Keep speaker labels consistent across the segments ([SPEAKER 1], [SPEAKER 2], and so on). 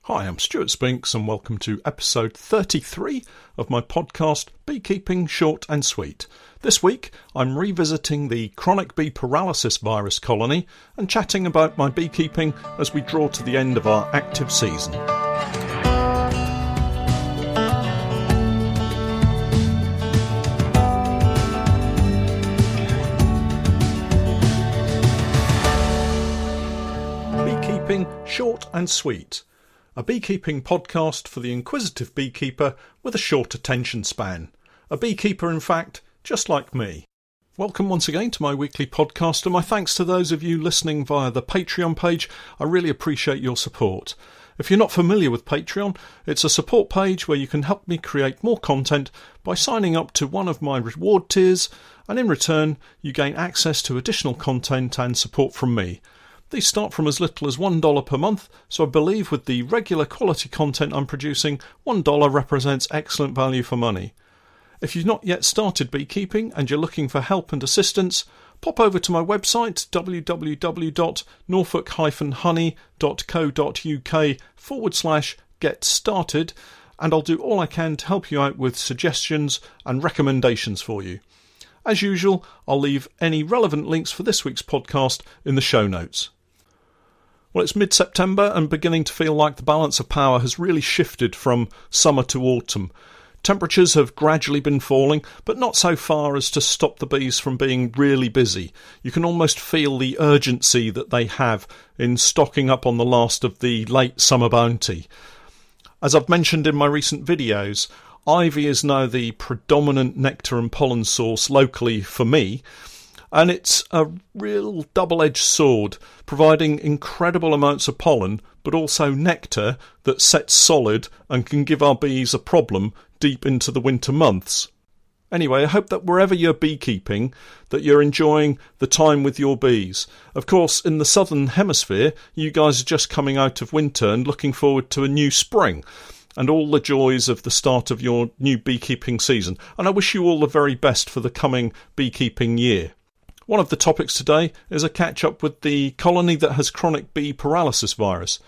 [SPEAKER 1] Hi, I'm Stuart Spinks and welcome to episode 33 of my podcast Beekeeping Short and Sweet. This week I'm revisiting the chronic bee paralysis virus colony and chatting about my beekeeping as we draw to the end of our active season. Beekeeping Short and Sweet. A beekeeping podcast for the inquisitive beekeeper with a short attention span. A beekeeper, in fact, just like me. Welcome once again to my weekly podcast, and my thanks to those of you listening via the Patreon page. I really appreciate your support. If you're not familiar with Patreon, it's a support page where you can help me create more content by signing up to one of my reward tiers, and in return you gain access to additional content and support from me. These start from as little as $1 per month, so I believe with the regular quality content I'm producing, $1 represents excellent value for money. If you've not yet started beekeeping and you're looking for help and assistance, pop over to my website www.norfolk-honey.co.uk/get started, and I'll do all I can to help you out with suggestions and recommendations for you. As usual, I'll leave any relevant links for this week's podcast in the show notes. Well, it's mid-September and beginning to feel like the balance of power has really shifted from summer to autumn. Temperatures have gradually been falling, but not so far as to stop the bees from being really busy. You can almost feel the urgency that they have in stocking up on the last of the late summer bounty. As I've mentioned in my recent videos, ivy is now the predominant nectar and pollen source locally for me, and it's a real double-edged sword, providing incredible amounts of pollen, but also nectar that sets solid and can give our bees a problem deep into the winter months. Anyway, I hope that wherever you're beekeeping, that you're enjoying the time with your bees. Of course, in the southern hemisphere, you guys are just coming out of winter and looking forward to a new spring and all the joys of the start of your new beekeeping season. And I wish you all the very best for the coming beekeeping year. One of the topics today is a catch-up with the colony that has chronic bee paralysis virus.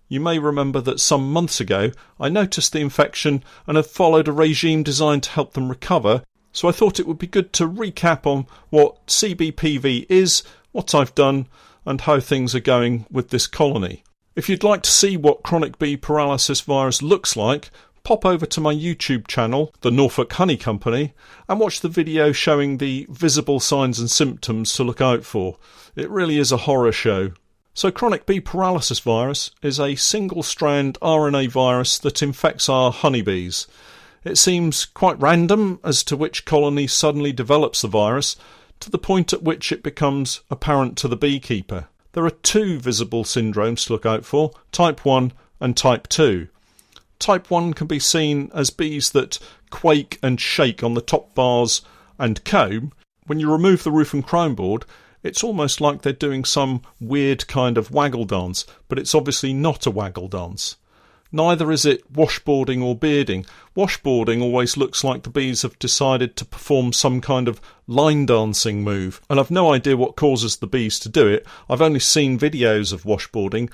[SPEAKER 1] You may remember that some months ago I noticed the infection and have followed a regime designed to help them recover, so I thought it would be good to recap on what CBPV is, what I've done, and how things are going with this colony. If you'd like to see what chronic bee paralysis virus looks like, pop over to my YouTube channel, the Norfolk Honey Company, and watch the video showing the visible signs and symptoms to look out for. It really is a horror show. So chronic bee paralysis virus is a single-strand RNA virus that infects our honeybees. It seems quite random as to which colony suddenly develops the virus, to the point at which it becomes apparent to the beekeeper. There are two visible syndromes to look out for, type 1 and type 2. Type 1 can be seen as bees that quake and shake on the top bars and comb. When you remove the roof and crown board, it's almost like they're doing some weird kind of waggle dance, but it's obviously not a waggle dance. Neither is it washboarding or bearding. Washboarding always looks like the bees have decided to perform some kind of line dancing move, and I've no idea what causes the bees to do it. I've only seen videos of washboarding,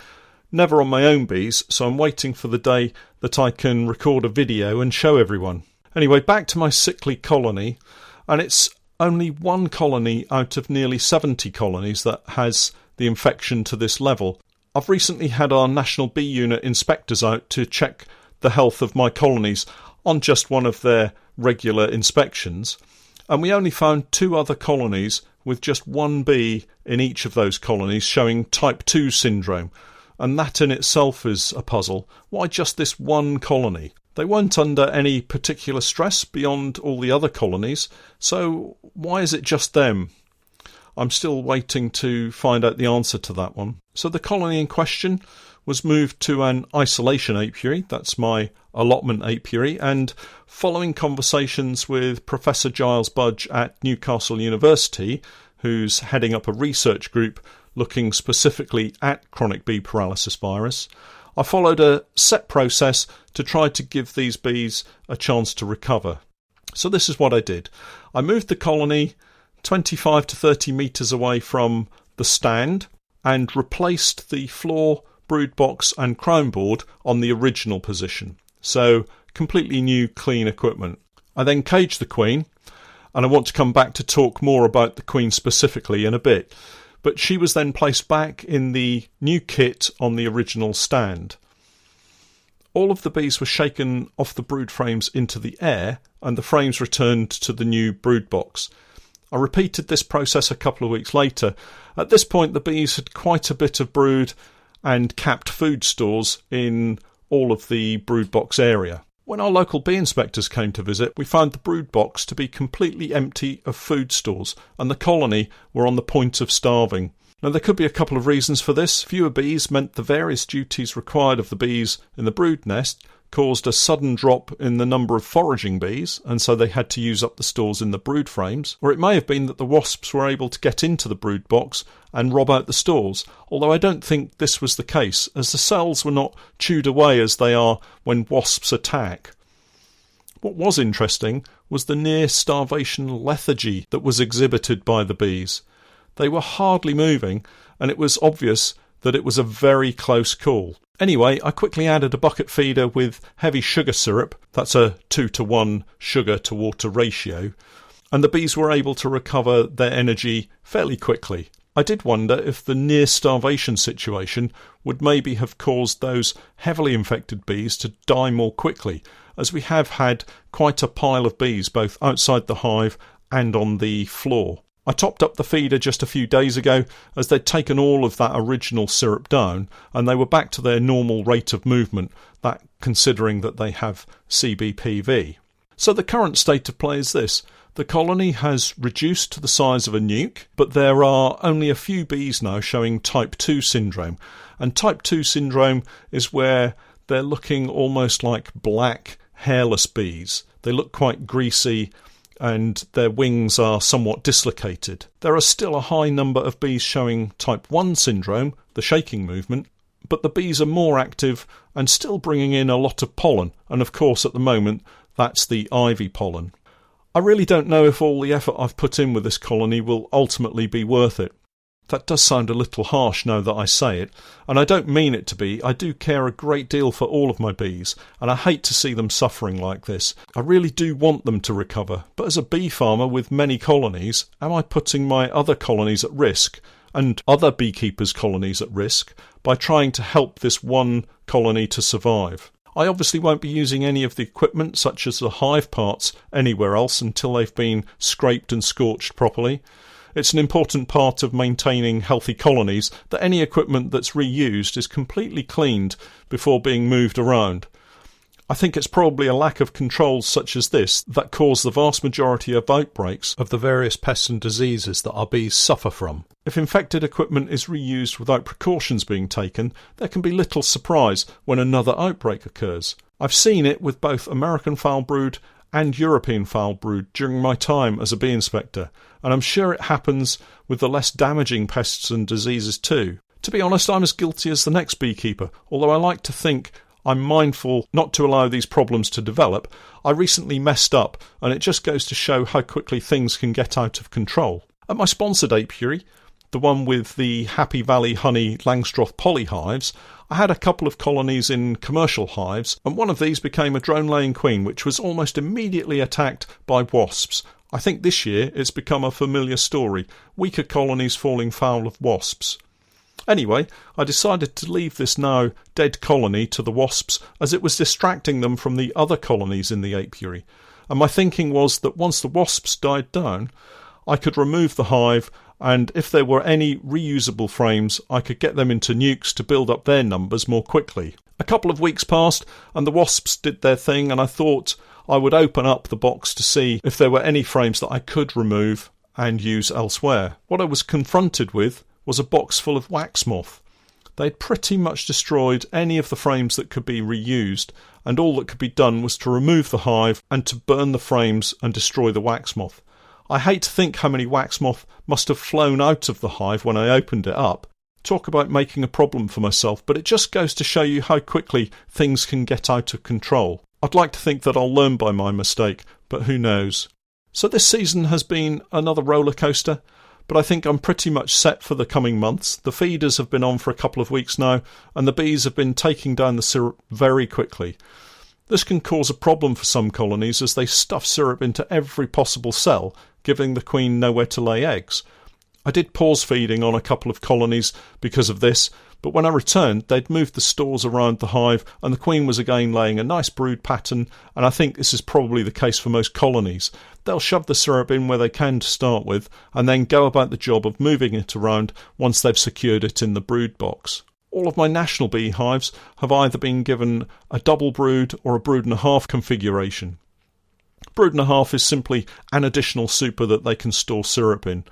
[SPEAKER 1] never on my own bees, so I'm waiting for the day that I can record a video and show everyone. Anyway, back to my sickly colony, and it's only one colony out of nearly 70 colonies that has the infection to this level. I've recently had our National Bee Unit inspectors out to check the health of my colonies on just one of their regular inspections, and we only found two other colonies with just one bee in each of those colonies showing type 2 syndrome, and that in itself is a puzzle. Why just this one colony? They weren't under any particular stress beyond all the other colonies, so why is it just them? I'm still waiting to find out the answer to that one. So the colony in question was moved to an isolation apiary, that's my allotment apiary, and following conversations with Professor Giles Budge at Newcastle University, who's heading up a research group looking specifically at chronic bee paralysis virus, I followed a set process to try to give these bees a chance to recover. So this is what I did. I moved the colony 25 to 30 metres away from the stand and replaced the floor brood box and crown board on the original position. So completely new, clean equipment. I then caged the queen, and I want to come back to talk more about the queen specifically in a bit. But she was then placed back in the new kit on the original stand. All of the bees were shaken off the brood frames into the air, and the frames returned to the new brood box. I repeated this process a couple of weeks later. At this point, the bees had quite a bit of brood and capped food stores in all of the brood box area. When our local bee inspectors came to visit, we found the brood box to be completely empty of food stores, and the colony were on the point of starving. Now, there could be a couple of reasons for this. Fewer bees meant the various duties required of the bees in the brood nest caused a sudden drop in the number of foraging bees, and so they had to use up the stores in the brood frames. Or it may have been that the wasps were able to get into the brood box and rob out the stores, although I don't think this was the case, as the cells were not chewed away as they are when wasps attack. What was interesting was the near starvation lethargy that was exhibited by the bees. They were hardly moving, and it was obvious that it was a very close call. Anyway, I quickly added a bucket feeder with heavy sugar syrup. That's a 2-to-1 sugar to water ratio, and the bees were able to recover their energy fairly quickly. I did wonder if the near starvation situation would maybe have caused those heavily infected bees to die more quickly, as we have had quite a pile of bees both outside the hive and on the floor. I topped up the feeder just a few days ago, as they'd taken all of that original syrup down and they were back to their normal rate of movement, that considering that they have CBPV. So the current state of play is this. The colony has reduced to the size of a nuke, but there are only a few bees now showing type 2 syndrome. And type 2 syndrome is where they're looking almost like black, hairless bees. They look quite greasy, and their wings are somewhat dislocated. There are still a high number of bees showing type 1 syndrome, the shaking movement, but the bees are more active and still bringing in a lot of pollen, and of course at the moment that's the ivy pollen. I really don't know if all the effort I've put in with this colony will ultimately be worth it. That does sound a little harsh now that I say it, and I don't mean it to be. I do care a great deal for all of my bees, and I hate to see them suffering like this. I really do want them to recover, but as a bee farmer with many colonies, am I putting my other colonies at risk, and other beekeepers' colonies at risk, by trying to help this one colony to survive? I obviously won't be using any of the equipment, such as the hive parts, anywhere else until they've been scraped and scorched properly. It's an important part of maintaining healthy colonies that any equipment that's reused is completely cleaned before being moved around. I think it's probably a lack of controls such as this that cause the vast majority of outbreaks of the various pests and diseases that our bees suffer from. If infected equipment is reused without precautions being taken, there can be little surprise when another outbreak occurs. I've seen it with both American foul brood and European foul brood during my time as a bee inspector, and I'm sure it happens with the less damaging pests and diseases too. To be honest, I'm as guilty as the next beekeeper, although I like to think I'm mindful not to allow these problems to develop. I recently messed up, and it just goes to show how quickly things can get out of control. At my sponsored apiary, the one with the Happy Valley Honey Langstroth polyhives, I had a couple of colonies in commercial hives, and one of these became a drone-laying queen, which was almost immediately attacked by wasps. I think this year it's become a familiar story, weaker colonies falling foul of wasps. Anyway, I decided to leave this now dead colony to the wasps, as it was distracting them from the other colonies in the apiary, and my thinking was that once the wasps died down, I could remove the hive, and if there were any reusable frames, I could get them into nukes to build up their numbers more quickly. A couple of weeks passed, and the wasps did their thing, and I thought I would open up the box to see if there were any frames that I could remove and use elsewhere. What I was confronted with was a box full of wax moth. They'd pretty much destroyed any of the frames that could be reused, and all that could be done was to remove the hive and to burn the frames and destroy the wax moth. I hate to think how many wax moth must have flown out of the hive when I opened it up. Talk about making a problem for myself, but it just goes to show you how quickly things can get out of control. I'd like to think that I'll learn by my mistake, but who knows. So this season has been another roller coaster. but I think I'm pretty much set for the coming months. The feeders have been on for a couple of weeks now, and the bees have been taking down the syrup very quickly. This can cause a problem for some colonies as they stuff syrup into every possible cell, giving the queen nowhere to lay eggs. I did pause feeding on a couple of colonies because of this, but when I returned, they'd moved the stores around the hive and the queen was again laying a nice brood pattern, and I think this is probably the case for most colonies. They'll shove the syrup in where they can to start with, and then go about the job of moving it around once they've secured it in the brood box. All of my national beehives have either been given a double brood or a brood and a half configuration. Brood and a half is simply an additional super that they can store syrup in,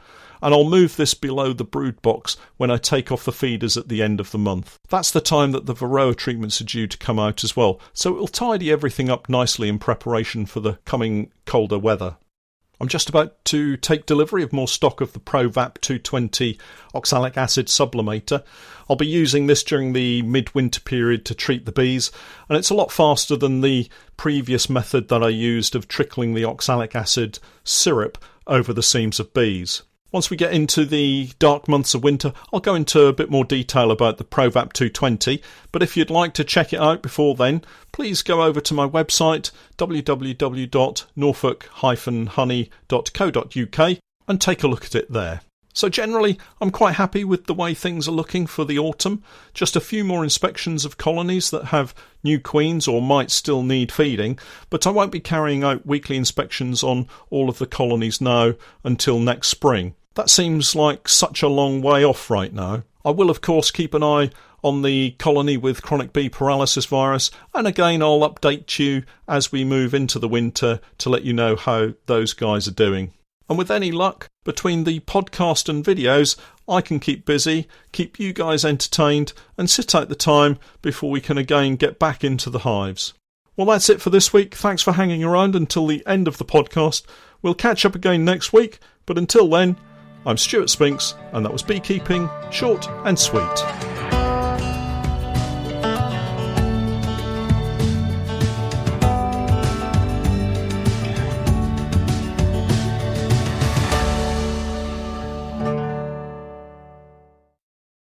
[SPEAKER 1] and I'll move this below the brood box when I take off the feeders at the end of the month. That's the time that the Varroa treatments are due to come out as well, so it'll tidy everything up nicely in preparation for the coming colder weather. I'm just about to take delivery of more stock of the ProVap 220 oxalic acid sublimator. I'll be using this during the midwinter period to treat the bees, and it's a lot faster than the previous method that I used of trickling the oxalic acid syrup over the seams of bees. Once we get into the dark months of winter, I'll go into a bit more detail about the ProVap 220, but if you'd like to check it out before then, please go over to my website www.norfolk-honey.co.uk and take a look at it there. So generally, I'm quite happy with the way things are looking for the autumn. Just a few more inspections of colonies that have new queens or might still need feeding, but I won't be carrying out weekly inspections on all of the colonies now until next spring. That seems like such a long way off right now. I will of course keep an eye on the colony with chronic bee paralysis virus, and again I'll update you as we move into the winter to let you know how those guys are doing. And with any luck, between the podcast and videos, I can keep busy, keep you guys entertained, and sit out the time before we can again get back into the hives. Well, that's it for this week. Thanks for hanging around until the end of the podcast. We'll catch up again next week, but until then, I'm Stuart Spinks, and that was Beekeeping, Short and Sweet.